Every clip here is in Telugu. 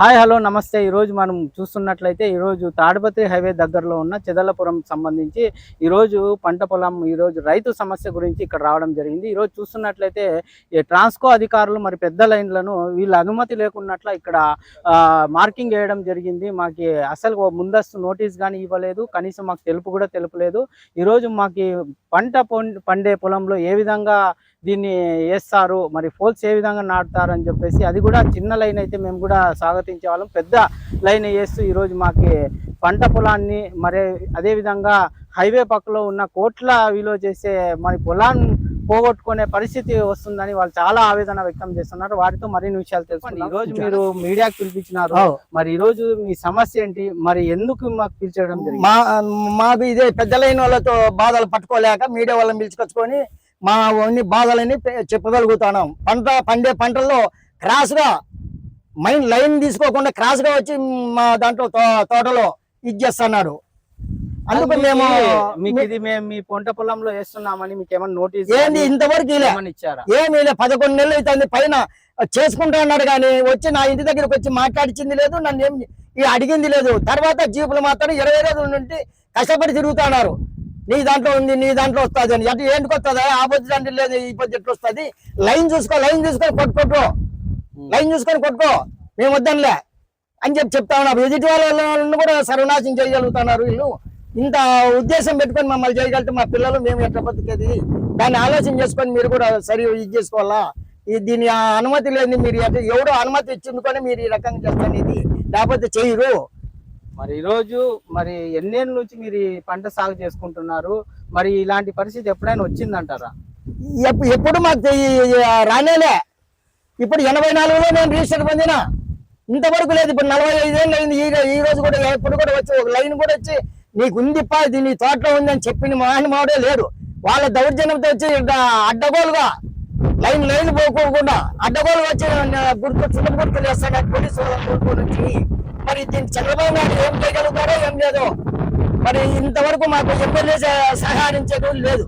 హాయ్ హలో నమస్తే. ఈరోజు మనం చూస్తున్నట్లయితే ఈరోజు తాడిపత్రి హైవే దగ్గరలో ఉన్న చెదలపురం సంబంధించి ఈరోజు పంట పొలం ఈరోజు రైతు సమస్య గురించి ఇక్కడ రావడం జరిగింది. ఈరోజు చూస్తున్నట్లయితే ఈ ట్రాన్స్కో అధికారులు మరి పెద్ద లైన్లను వీళ్ళ అనుమతి లేకున్నట్ల ఇక్కడ మార్కింగ్ వేయడం జరిగింది. మాకు అసలు ముందస్తు నోటీస్ కానీ ఇవ్వలేదు, కనీసం మాకు తెలుపు కూడా తెలుపలేదు. ఈరోజు మాకు పండే పొలంలో ఏ విధంగా దీన్ని వేస్తారు, మరి ఫోల్స్ ఏ విధంగా నాటుతారు అని చెప్పేసి, అది కూడా చిన్న లైన్ అయితే మేము కూడా స్వాగతించే వాళ్ళం. పెద్ద లైన్ వేస్తూ ఈరోజు మాకు పంట పొలాన్ని మరి అదేవిధంగా హైవే పక్కలో ఉన్న కోట్ల విలువ చేసే మరి పొలాన్ని పోగొట్టుకునే పరిస్థితి వస్తుందని వాళ్ళు చాలా ఆవేదన వ్యక్తం చేస్తున్నారు. వారితో మరిన్ని విషయాలు తెలుసుకోండి. ఈ రోజు మీరు మీడియాకు పిలిపించినారు, మరి ఈ రోజు మీ సమస్య ఏంటి, మరి ఎందుకు మాకు పిలిచడం జరిగింది? మాకు ఇదే పెద్ద లైన్ వాళ్ళతో బాధలు పట్టుకోలేక మీడియా వాళ్ళని పిలుచుకొచ్చుకొని మా అన్ని బాధలని చెప్పగలుగుతున్నాం. పండే పంటల్లో క్రాస్గా లైన్ తీసుకోకుండా క్రాస్గా వచ్చి మా దాంట్లో తోటలో ఇది చేస్తున్నాడు. అందుకు మేము మీ పంట పొలంలో వేస్తున్నామని మీకు ఏమైనా నోటీస్ ఏంది ఇంతవరకు ఇచ్చారా? ఏమీ లే. 11 నెలలు అవుతుంది పైన చేసుకుంటా అన్నాడు, కానీ వచ్చి నా ఇంటి దగ్గరకు వచ్చి మాట్లాడించింది లేదు, నన్ను ఏం అడిగింది లేదు. తర్వాత జీపులు మాత్రం 20 రోజుల నుండి కష్టపడి తిరుగుతున్నారు. నీ దాంట్లో ఉంది, నీ దాంట్లో వస్తుంది అని. అంటే ఏంటికి వస్తుంది? ఆపోజిట్ అంటే లేదు, ఈ పొజిట్ వస్తుంది. లైన్ చూసుకొని కొట్టుకో, లైన్ చూసుకొని కొట్టుకో, మేము వద్దనిలే అని చెప్తా ఉన్నాం. ఎదుటి వాళ్ళని కూడా సర్వనాశం చేయగలుగుతున్నారు వీళ్ళు. ఇంత ఉద్దేశం పెట్టుకొని మమ్మల్ని చేయగలిగితే మా పిల్లలు మేము ఎట్లా బతికేది? దాన్ని ఆలోచన చేసుకొని మీరు కూడా ఇది చేసుకోవాలా. దీని అనుమతి లేని మీరు ఎవడో అనుమతి ఇచ్చిందుకొని మీరు ఈ రకంగా చేస్తాను, ఇది లేకపోతే చేయరు. మరి ఈరోజు మరి ఎన్నేళ్ళ నుంచి మీరు పంట సాగు చేసుకుంటున్నారు? మరి ఇలాంటి పరిస్థితి ఎప్పుడైనా వచ్చిందంటారా? ఎప్పుడు మాకు రానేలే. ఇప్పుడు 84లో నేను రిజిస్టర్ పొందిన, ఇంతవరకు లేదు. ఇప్పుడు 45 ఏళ్ళు అయింది. ఈ రోజు కూడా ఎప్పుడు కూడా వచ్చి ఒక లైన్ కూడా వచ్చి నీకు ఉందిప్పా, ఇది నీ తోటలో ఉంది అని చెప్పిన మహానుభావుడే లేడు. వాళ్ళ దౌర్జన్యంతో వచ్చి అడ్డగోలుగా లైన్ పోకోకుండా అడ్డగోలుగా వచ్చి గుర్తులు వేస్తాడు పోలీసు వాళ్ళ నుంచి. మరి దీన్ని చంద్రబాబు నాయుడు ఏం చేయగలుగుతారో ఏం లేదో. మరి ఇంతవరకు మాకు ఎమ్మెల్యే సహకరించే రోజు లేదు.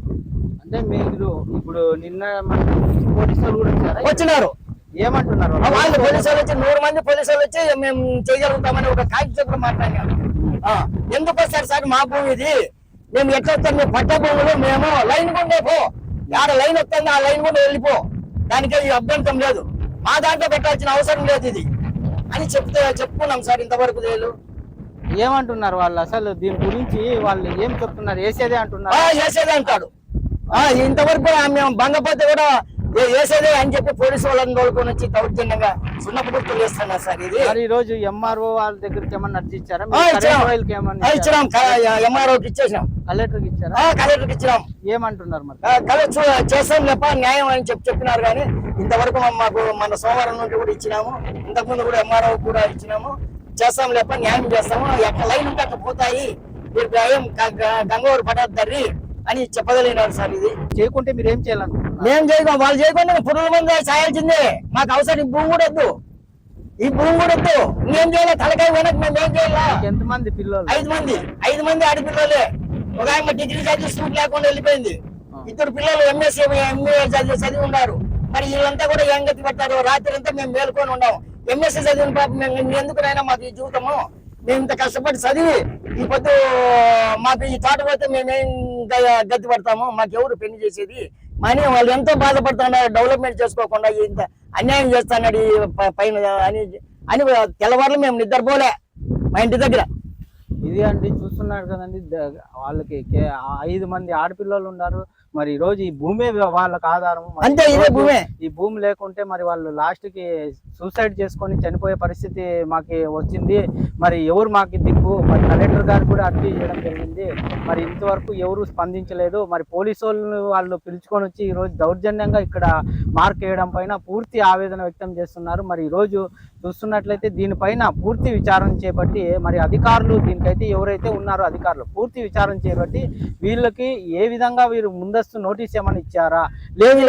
అంటే మీరు ఇప్పుడు నిన్న పోలీసులు కూడా వచ్చినారు, ఏమంటున్నారు వాళ్ళు? పోలీసులు వచ్చి 100 మంది పోలీసులు వచ్చి మేము చేయగలుగుతామని ఒక కాగితం మాట్లాడారు. ఎందుకు వస్తారు సార్ మా భూమి ఇది, మేము ఎట్లా వస్తాం? మేము పట్ట భూములు, మేము లైన్ గుండే పో, ఆడ లైన్ వస్తుంది, ఆ లైన్ కూడా వెళ్ళిపో, దానికే ఈ అభ్యంతరం లేదు, మా దాంట్లో పెట్టాల్సిన అవసరం లేదు ఇది అని చెప్పుకున్నాం సార్. ఇంతవరకు లేదు. ఏమంటున్నారు వాళ్ళు? అసలు దీని గురించి వాళ్ళు ఏం చెప్తున్నారు? వేసేదే అంటున్నారు. వేసేదే అంటాడు. ఇంతవరకు మేము బంగపోతే కూడా వేసేదే అని చెప్పి పోలీసు వాళ్ళని తోలుకొని వచ్చి దౌర్జన్యంగా సున్నపుడుతులు వేస్తున్నారు సార్. ఇది మరి ఈ రోజు ఎంఆర్ఓ వాళ్ళ దగ్గరికి ఏమన్నా అర్జీ ఇచ్చారా? ఇచ్చినాం, ఎంఆర్ఓకి ఇచ్చేసినాం, కలెక్టర్కి ఇచ్చారా? కలెక్టర్కి ఇచ్చినాం. ఏమంటున్నారు మరి? కలెక్టర్ చేస్తాం లేప న్యాయం అని చెప్పినారు, కానీ ఇంతవరకు మాకు మన సోమవారం నుండి కూడా ఇచ్చినాము, ఇంతకుముందు కూడా ఎంఆర్ఓ కూడా ఇచ్చినాము. చేస్తాం లేప న్యాయం చేస్తాము, ఎక్కడ లైన్ ఉంటే అక్కడ పోతాయి, మీరు గంగవరం పడద్దారి అని చెప్పగలిగినారు సార్. ఇది చేయకుంటే మీరు ఏం చేయాలనుకుంటున్నారు? మేము చేయకం, వాళ్ళు చేయకుండా పురుగుల మంది సాయాల్సిందే. మాకు అవసరం ఈ భూమి కూడా వద్దు, ఈ భూమి కూడా వద్దు. ఇంకేం చేయాలి? తలకాయ వెనక్కి మేము ఏం చేయాలా? ఎంతమంది పిల్లలు? 5 మంది ఆడపిల్లలే. ఒక ఆయన డిగ్రీ చదివి స్కూల్ లేకుండా వెళ్ళిపోయింది. 2 పిల్లలు ఎంఎస్సీ ఎంఏ చదివి ఉన్నారు. మరి వీళ్ళంతా కూడా ఏం గతి పడతారు? రాత్రి అంతా మేము మేలుకొని ఉన్నాము. ఎంఎస్సీ చదివిన పాప మేము ఎందుకునైనా మాకు ఈ జీవితము, మేము ఇంత కష్టపడి చదివి ఈ పొద్దు మాకు ఈ తోట పోతే మేమేం గతి పడతాము? మాకు ఎవరు పెళ్లి చేసేది అని వాళ్ళు ఎంతో బాధపడుతున్నారు. డెవలప్మెంట్ చేసుకోకుండా ఇంత అన్యాయం చేస్తున్నాడు పైన అని తెల్లవారులు మేము నిద్రపోలే మా ఇంటి దగ్గర. ఇది అండి చూస్తున్నారు కదండి, వాళ్ళకి 5 మంది ఆడపిల్లలు ఉన్నారు. మరి ఈ రోజు ఈ భూమే వాళ్ళకి ఆధారం. అంతే, ఇదే భూమే. ఈ భూమి లేకుంటే మరి వాళ్ళు లాస్ట్ కి సూసైడ్ చేసుకొని చనిపోయే పరిస్థితి మాకు వచ్చింది. మరి ఎవరు మాకు దిక్కు? మరి కలెక్టర్ గారు కూడా అర్జీ చేయడం జరిగింది, మరి ఇంతవరకు ఎవరు స్పందించలేదు. మరి పోలీసు వాళ్ళు పిలుచుకొని వచ్చి ఈ రోజు దౌర్జన్యంగా ఇక్కడ మార్క్ వేయడం పైన పూర్తి ఆవేదన వ్యక్తం చేస్తున్నారు. మరి ఈ రోజు చూస్తున్నట్లయితే దీనిపైన పూర్తి విచారణ చేపట్టి మరి అధికారులు దీనికైతే ఎవరైతే ఉన్నారో అధికారులు పూర్తి విచారణ చేపట్టి వీళ్ళకి ఏ విధంగా వీరు ముందస్తు నోటీస్ ఏమైనా ఇచ్చారా, లేదు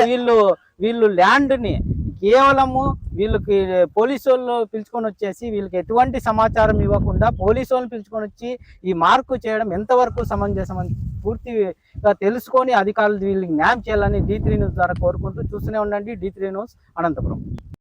వీళ్ళు ల్యాండ్ని కేవలము వీళ్ళకి పోలీసు వాళ్ళు పిలుచుకొని వచ్చేసి వీళ్ళకి ఎటువంటి సమాచారం ఇవ్వకుండా పోలీసు వాళ్ళని పిలుచుకొని వచ్చి ఈ మార్కు చేయడం ఎంతవరకు సమంజసమని పూర్తిగా తెలుసుకొని అధికారులు వీళ్ళకి న్యాయం చేయాలని D3 న్యూస్ ద్వారా కోరుకుంటూ చూస్తూనే ఉండండి D3 న్యూస్ అనంతపురం.